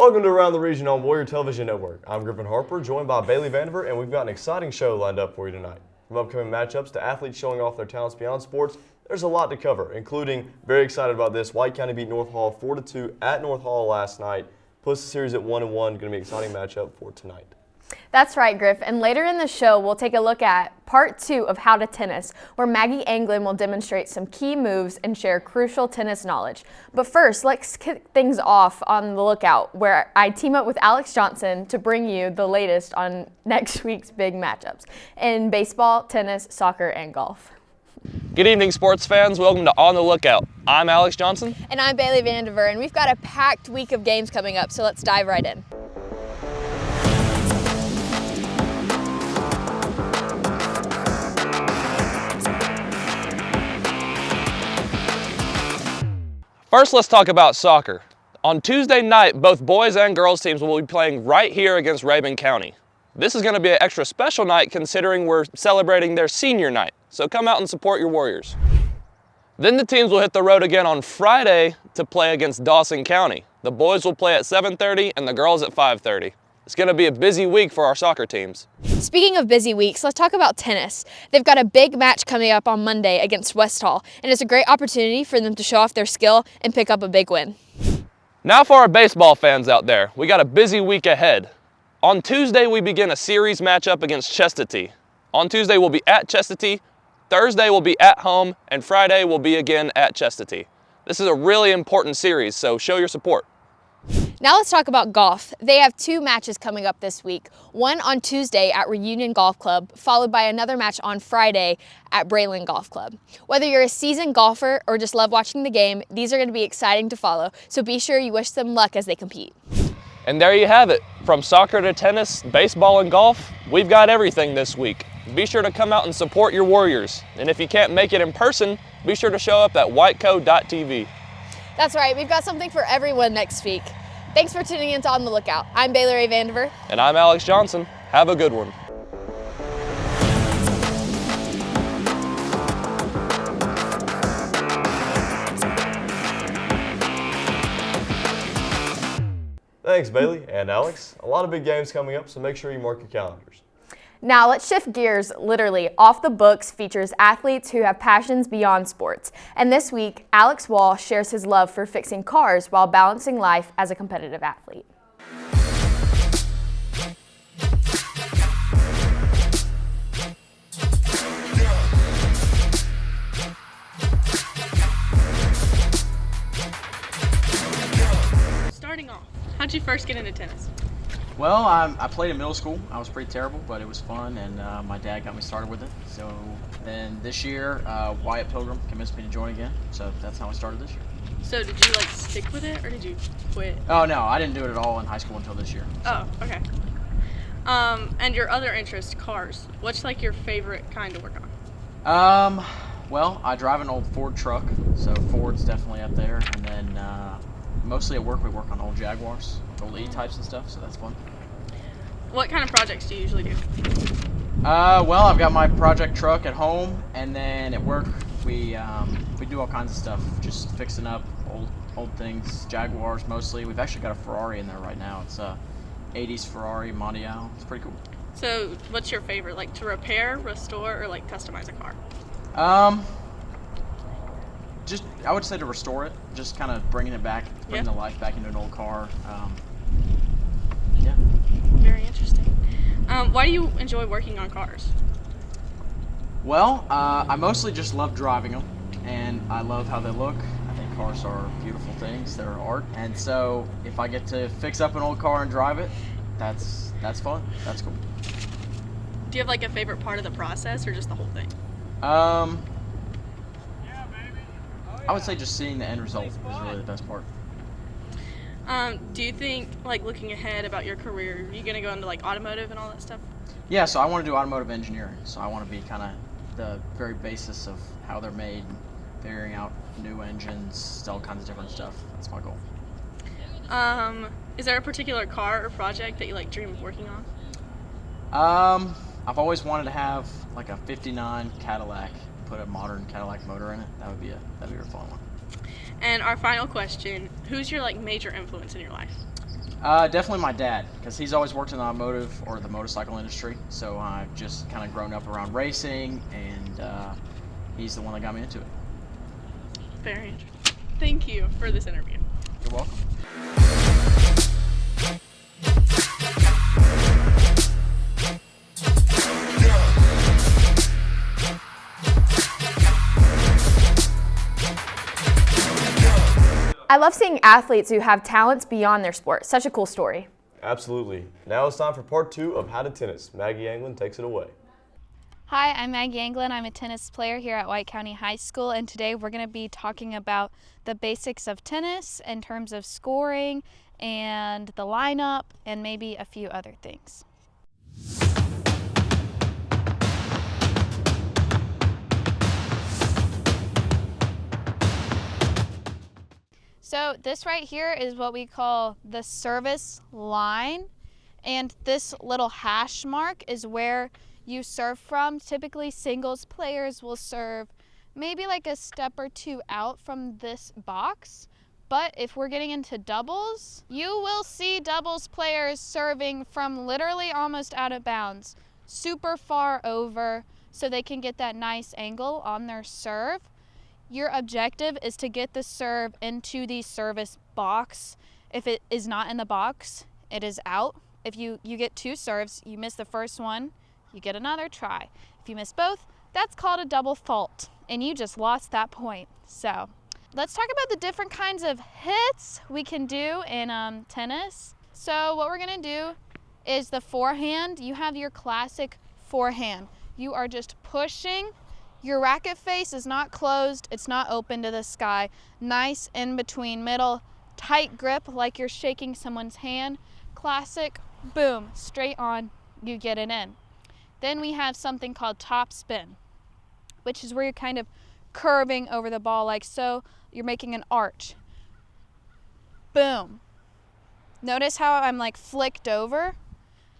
Welcome to Around the Region on Warrior Television Network. I'm Griffin Harper, joined by Baylie Vandiver, and we've got an exciting show lined up for you tonight. From upcoming matchups to athletes showing off their talents beyond sports, there's a lot to cover, including, very excited about this, White County beat North Hall 4-2 at North Hall last night, plus the series at 1-1, going to be an exciting matchup for tonight. That's right, Griff. And later in the show, we'll take a look at part 2 of How to Tennis, where Maggie Anglin will demonstrate some key moves and share crucial tennis knowledge. But first, let's kick things off on the lookout, where I team up with Alex Johnson to bring you the latest on next week's big matchups in baseball, tennis, soccer, and golf. Good evening, sports fans. Welcome to On the Lookout. I'm Alex Johnson. And I'm Baylie Vandiver, and we've got a packed week of games coming up, so let's dive right in. First, let's talk about soccer. On Tuesday night, both boys and girls teams will be playing right here against Rabun County. This is going to be an extra special night considering we're celebrating their senior night, so come out and support your Warriors. Then the teams will hit the road again on Friday to play against Dawson County. The boys will play at 7:30 and the girls at 5:30. It's going to be a busy week for our soccer teams. Speaking of busy weeks, let's talk about tennis. They've got a big match coming up on Monday against West Hall, and it's a great opportunity for them to show off their skill and pick up a big win. Now for our baseball fans out there, we got a busy week ahead. On Tuesday, we begin a series matchup against Chestatee. On Tuesday, we'll be at Chestatee, Thursday, we'll be at home, and Friday, we'll be again at Chestatee. This is a really important series, so show your support. Now let's talk about golf. They have 2 matches coming up this week. One on Tuesday at Reunion Golf Club, followed by another match on Friday at Braylon Golf Club. Whether you're a seasoned golfer or just love watching the game, these are going to be exciting to follow, so be sure you wish them luck as they compete. And there you have it. From soccer to tennis, baseball, and golf, we've got everything this week. Be sure to come out and support your Warriors. And if you can't make it in person, be sure to show up at whiteco.tv. That's right, we've got something for everyone next week. Thanks for tuning in to On the Lookout. I'm Baylie Vandiver. And I'm Alex Johnson. Have a good one. Thanks, Baylie and Alex. A lot of big games coming up, so make sure you mark your calendars. Now let's shift gears. Literally, Off the Books features athletes who have passions beyond sports. And this week, Alex Wall shares his love for fixing cars while balancing life as a competitive athlete. Starting off, how'd you first get into tennis? Well, I played in middle school. I was pretty terrible, but it was fun, and my dad got me started with it. So then this year, Wyatt Pilgrim convinced me to join again. So that's how I started this year. So did you stick with it or did you quit? Oh no, I didn't do it at all in high school until this year. So. Oh, okay. And your other interest, cars. What's your favorite kind to work on? Well, I drive an old Ford truck, so Ford's definitely up there. And then mostly at work, we work on old Jaguars, old E-types and stuff. So that's fun. What kind of projects do you usually do? Well, I've got my project truck at home, and then at work we do all kinds of stuff, just fixing up old things, Jaguars mostly. We've actually got a Ferrari in there right now. It's a 80s Ferrari Mondial. It's pretty cool. So what's your favorite, to repair, restore, or customize a car? Just I would say to restore it, just kind of bringing it back, bringing the life back into an old car. Yeah. Very interesting. Why do you enjoy working on cars? Well, I mostly just love driving them, and I love how they look. I think cars are beautiful things. They're art, and so if I get to fix up an old car and drive it, that's fun. That's cool. Do you have a favorite part of the process, or just the whole thing? I would say just seeing the end result is really the best part. Do you think, looking ahead about your career, are you going to go into, automotive and all that stuff? Yeah, so I want to do automotive engineering. So I want to be kind of the very basis of how they're made, figuring out new engines, all kinds of different stuff. That's my goal. Is there a particular car or project that you, dream of working on? I've always wanted to have, a 59 Cadillac, put a modern Cadillac motor in it. That'd be a fun one. And our final question, who's your major influence in your life? Definitely my dad, because he's always worked in the automotive or the motorcycle industry. So I've just kind of grown up around racing, and he's the one that got me into it. Very interesting. Thank you for this interview. You're welcome. I love seeing athletes who have talents beyond their sport. Such a cool story. Absolutely. Now it's time for part 2 of How to Tennis. Maggie Anglin takes it away. Hi, I'm Maggie Anglin. I'm a tennis player here at White County High School, and today we're going to be talking about the basics of tennis in terms of scoring and the lineup and maybe a few other things. So this right here is what we call the service line, and this little hash mark is where you serve from. Typically singles players will serve maybe like a step or two out from this box, but if we're getting into doubles, you will see doubles players serving from literally almost out of bounds, super far over, so they can get that nice angle on their serve. Your objective is to get the serve into the service box. If it is not in the box, it is out. If you get 2 serves, you miss the first one, you get another try. If you miss both, that's called a double fault, and you just lost that point. So let's talk about the different kinds of hits we can do in tennis. So what we're gonna do is the forehand. You have your classic forehand. You are just pushing. Your racket face is not closed, it's not open to the sky. Nice in between middle, tight grip like you're shaking someone's hand. Classic, boom, straight on, you get it in. Then we have something called top spin, which is where you're kind of curving over the ball like so. You're making an arch. Boom. Notice how I'm like flicked over?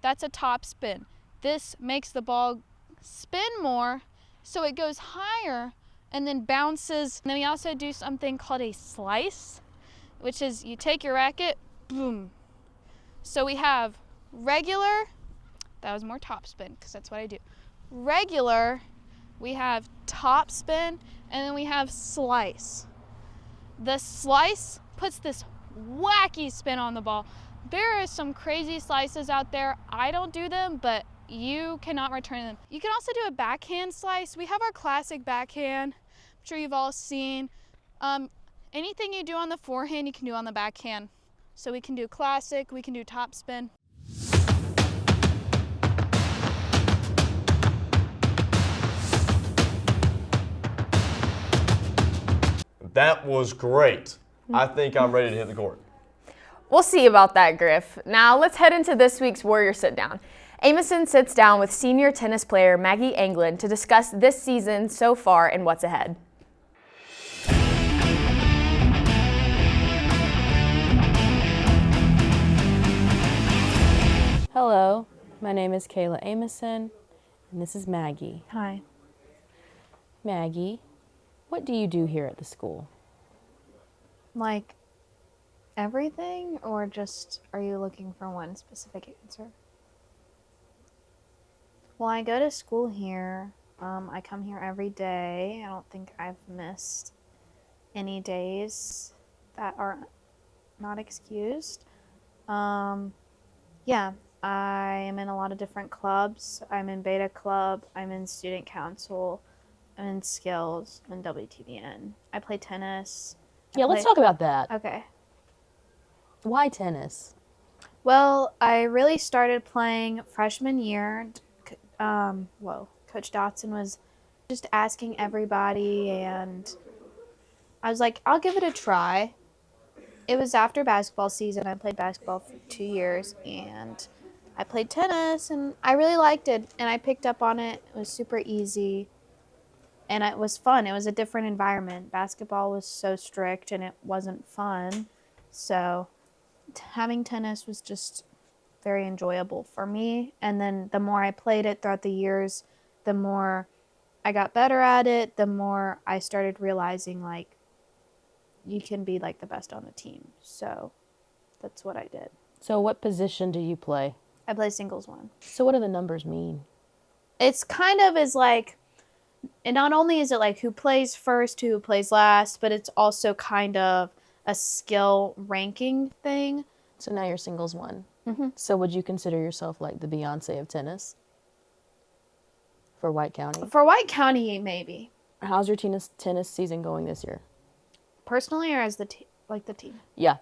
That's a top spin. This makes the ball spin more, so it goes higher and then bounces. And then we also do something called a slice, which is you take your racket, boom. So we have regular, that was more top spin because that's what I do. Regular, we have top spin, and then we have slice. The slice puts this wacky spin on the ball. There are some crazy slices out there. I don't do them, but you cannot return them. You can also do a backhand slice. We have our classic backhand. I'm sure you've all seen. Anything you do on the forehand, you can do on the backhand. So we can do classic, we can do top spin. That was great. I think I'm ready to hit the court. We'll see about that, Griff. Now let's head into this week's Warrior Sit Down. Amison sits down with senior tennis player Maggie Anglin to discuss this season so far and what's ahead. Hello, my name is Kayla Amison, and this is Maggie. Hi. Maggie, what do you do here at the school? Like everything, or just are you looking for one specific answer? Well, I go to school here. I come here every day. I don't think I've missed any days that are not excused. Yeah, I am in a lot of different clubs. I'm in Beta Club. I'm in Student Council. I'm in Skills. I'm in WTVN. I play tennis. Yeah, let's talk about that. Okay. Why tennis? Well, I really started playing freshman year. Coach Dotson was just asking everybody, and I was like, I'll give it a try. It was after basketball season. I played basketball for 2 years, and I played tennis, and I really liked it, and I picked up on it. It was super easy, and it was fun. It was a different environment. Basketball was so strict, and it wasn't fun, so having tennis was just very enjoyable for me. And then the more I played it throughout the years, the more I got better at it, the more I started realizing like you can be like the best on the team. So that's what I did. So what position do you play? I play singles one. So what do the numbers mean? It's kind of is like, and not only is it like who plays first, who plays last, but it's also kind of a skill ranking thing. So now you're singles one. Mm-hmm. So would you consider yourself like the Beyonce of tennis? For White County? For White County, maybe. How's your tennis season going this year? Personally, or as the team? Yeah.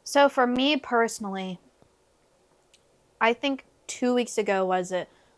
So for me personally, I think 2 weeks ago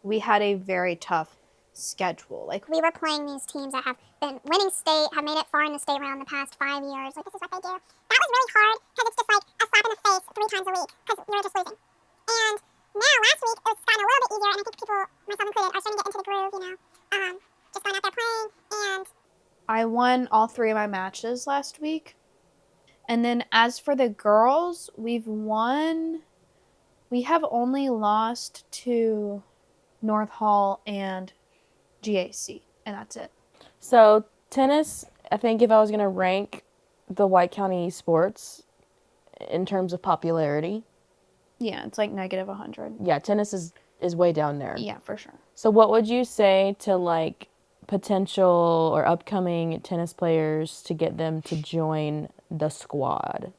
we had a very tough schedule. Like we were playing these teams that have been winning state, have made it far in the state round the past 5 years. Like, this is what they do. That was really hard because it's just like a slap in the face 3 times a week because you're just losing. And now last week it's gotten a little bit easier, and I think people, myself included, are starting to get into the groove, just going out there playing. And I won all 3 of my matches last week. And then as for the girls, we have only lost to North Hall and GAC, and that's it. So tennis, I think if I was going to rank the White County sports in terms of popularity. Yeah, it's like negative 100. Yeah, tennis is way down there. Yeah, for sure. So what would you say to like potential or upcoming tennis players to get them to join the squad?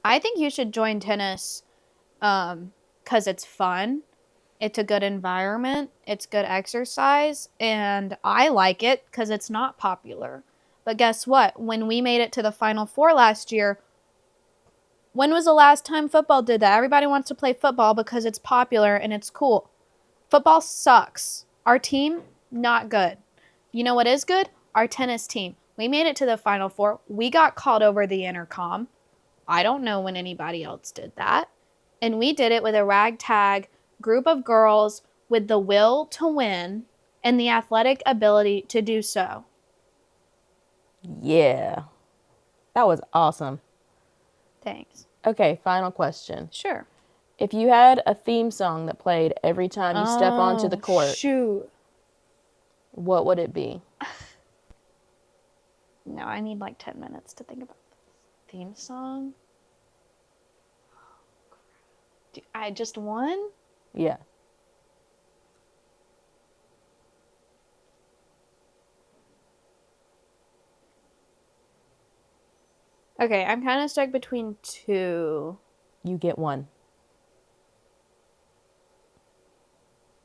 I think you should join tennis because it's fun. It's a good environment. It's good exercise. And I like it because it's not popular. But guess what? When we made it to the Final Four last year, when was the last time football did that? Everybody wants to play football because it's popular and it's cool. Football sucks. Our team, not good. You know what is good? Our tennis team. We made it to the Final Four. We got called over the intercom. I don't know when anybody else did that. And we did it with a ragtag group of girls with the will to win and the athletic ability to do so. Yeah. That was awesome. Thanks. Okay, final question. Sure. If you had a theme song that played every time you step onto the court, Shoot. what would it be? No, I need like 10 minutes to think about the theme song. I just won? Yeah. Okay, I'm kind of stuck between 2. You get one.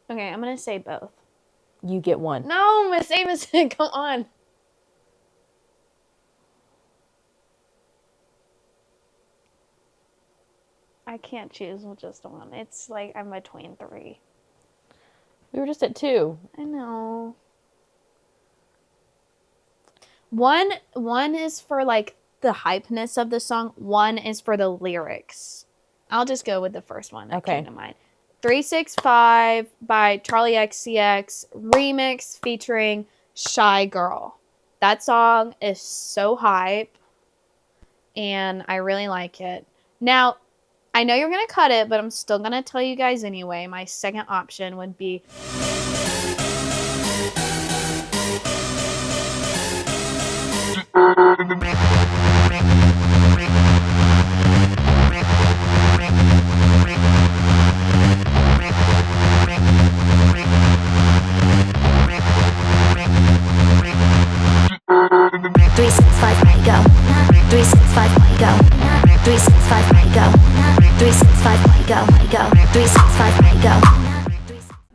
Okay, I'm going to say both. You get one. No, Miss Amison, come on. I can't choose just one. It's like I'm between 3. We were just at 2. I know. One is for like the hypeness of the song. One is for the lyrics. I'll just go with the first one that came to mind. 365 by Charlie XCX remix featuring Shy Girl. That song is so hype, and I really like it. Now, I know you're going to cut it, but I'm still going to tell you guys anyway. My second option would be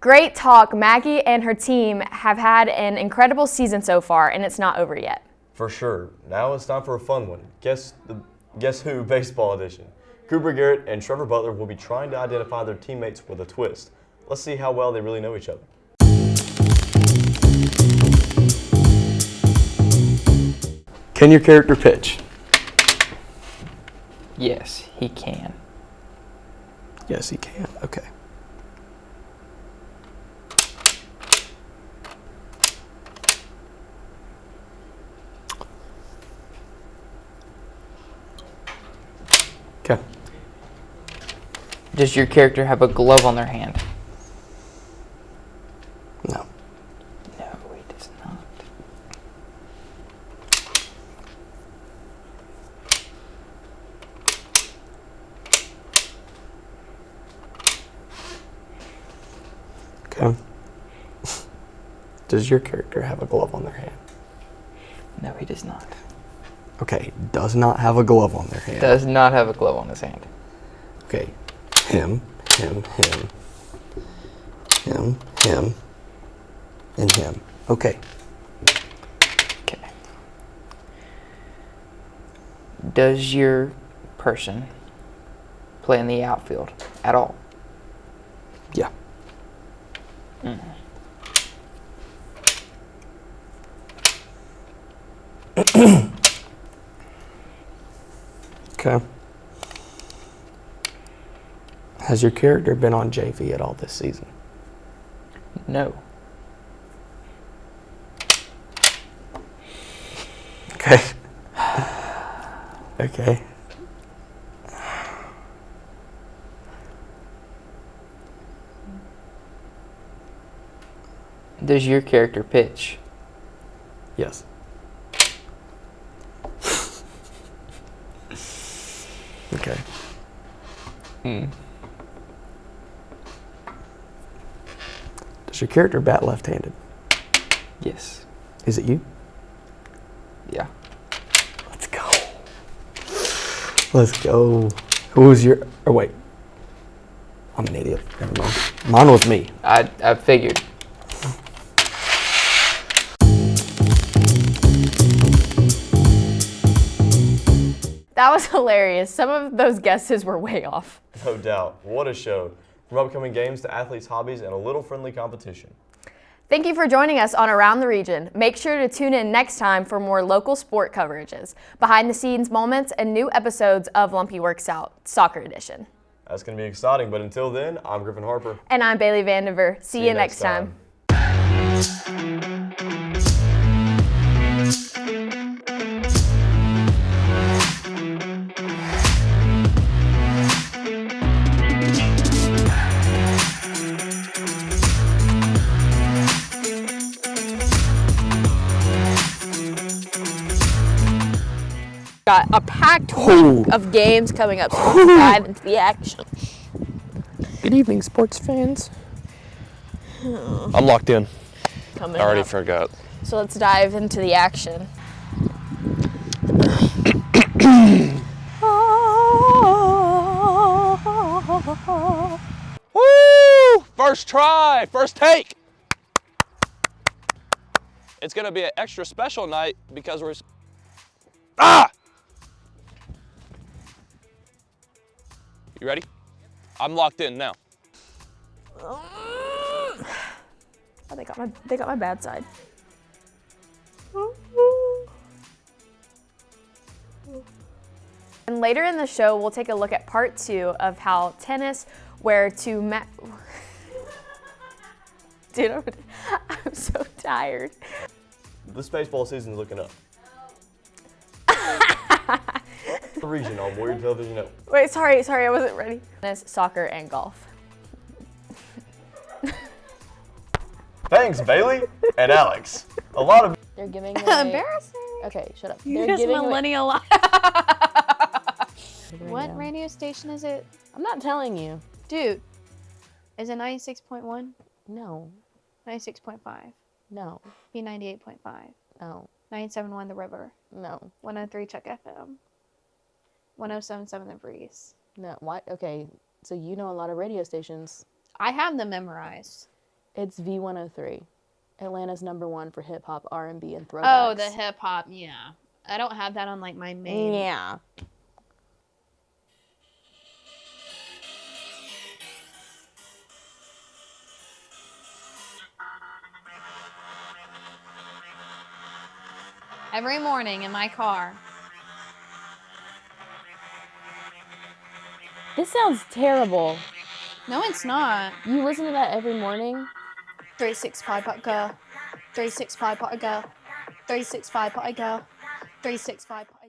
Great talk. Maggie and her team have had an incredible season so far, and it's not over yet. For sure. Now it's time for a fun one. Guess Who Baseball Edition. Cooper Garrett and Trevor Butler will be trying to identify their teammates with a twist. Let's see how well they really know each other. Can your character pitch? Yes, he can. Yes, he can. Okay. Okay. Does your character have a glove on their hand? No. No, he does not. Okay. Does your character have a glove on their hand? No, he does not. Okay, does not have a glove on their hand. Does not have a glove on his hand. Okay, him, and him. Okay. Okay. Does your person play in the outfield at all? Yeah. Okay. Has your character been on JV at all this season? No. Okay. Okay. Does your character pitch? Yes. Okay. Does your character bat left-handed? Yes. Is it you? Yeah. Let's go. Let's go. Who was your... Oh, wait. I'm an idiot. Never mind. Mine was me. I figured. That was hilarious. Some of those guesses were way off. No doubt. What a show. From upcoming games to athletes' hobbies and a little friendly competition. Thank you for joining us on Around the Region. Make sure to tune in next time for more local sport coverages, behind-the-scenes moments, and new episodes of Lumpy Works Out Soccer Edition. That's going to be exciting, but until then, I'm Griffin Harper. And I'm Baylie Vandiver. See you next time. Got a packed week of games coming up, so let's dive into the action. Good evening, sports fans. I'm locked in. Coming I already up. forgot. So let's dive into the action. Woo! First try, first take. It's gonna be an extra special night because we're... Ah! You ready? I'm locked in now. Oh, they got my bad side. And later in the show, we'll take a look at part 2 of how tennis, where to Dude, I'm so tired. This baseball season's looking up. The region on Warrior Television Network. Wait, sorry, I wasn't ready. Tennis, soccer, and golf. Thanks, Baylie and Alex. A lot of... They're giving away... Embarrassing. Okay, shut up. You're They're just giving away... millennial. What What radio station is it? I'm not telling you. Dude, is it 96.1? No. 96.5. No. B98.5. No. 97.1 The River. No. 103 Chuck FM. 107.7 The Breeze. No. What? Okay. So you know a lot of radio stations. I have them memorized. It's V103. Atlanta's #1 for hip hop, R&B, and throwbacks. Oh, the hip hop, yeah. I don't have that on like my main. Yeah. Every morning in my car. This sounds terrible. No, it's not. You listen to that every morning? 365 pot girl. 365 pot girl. 365 pot girl. 365 pot.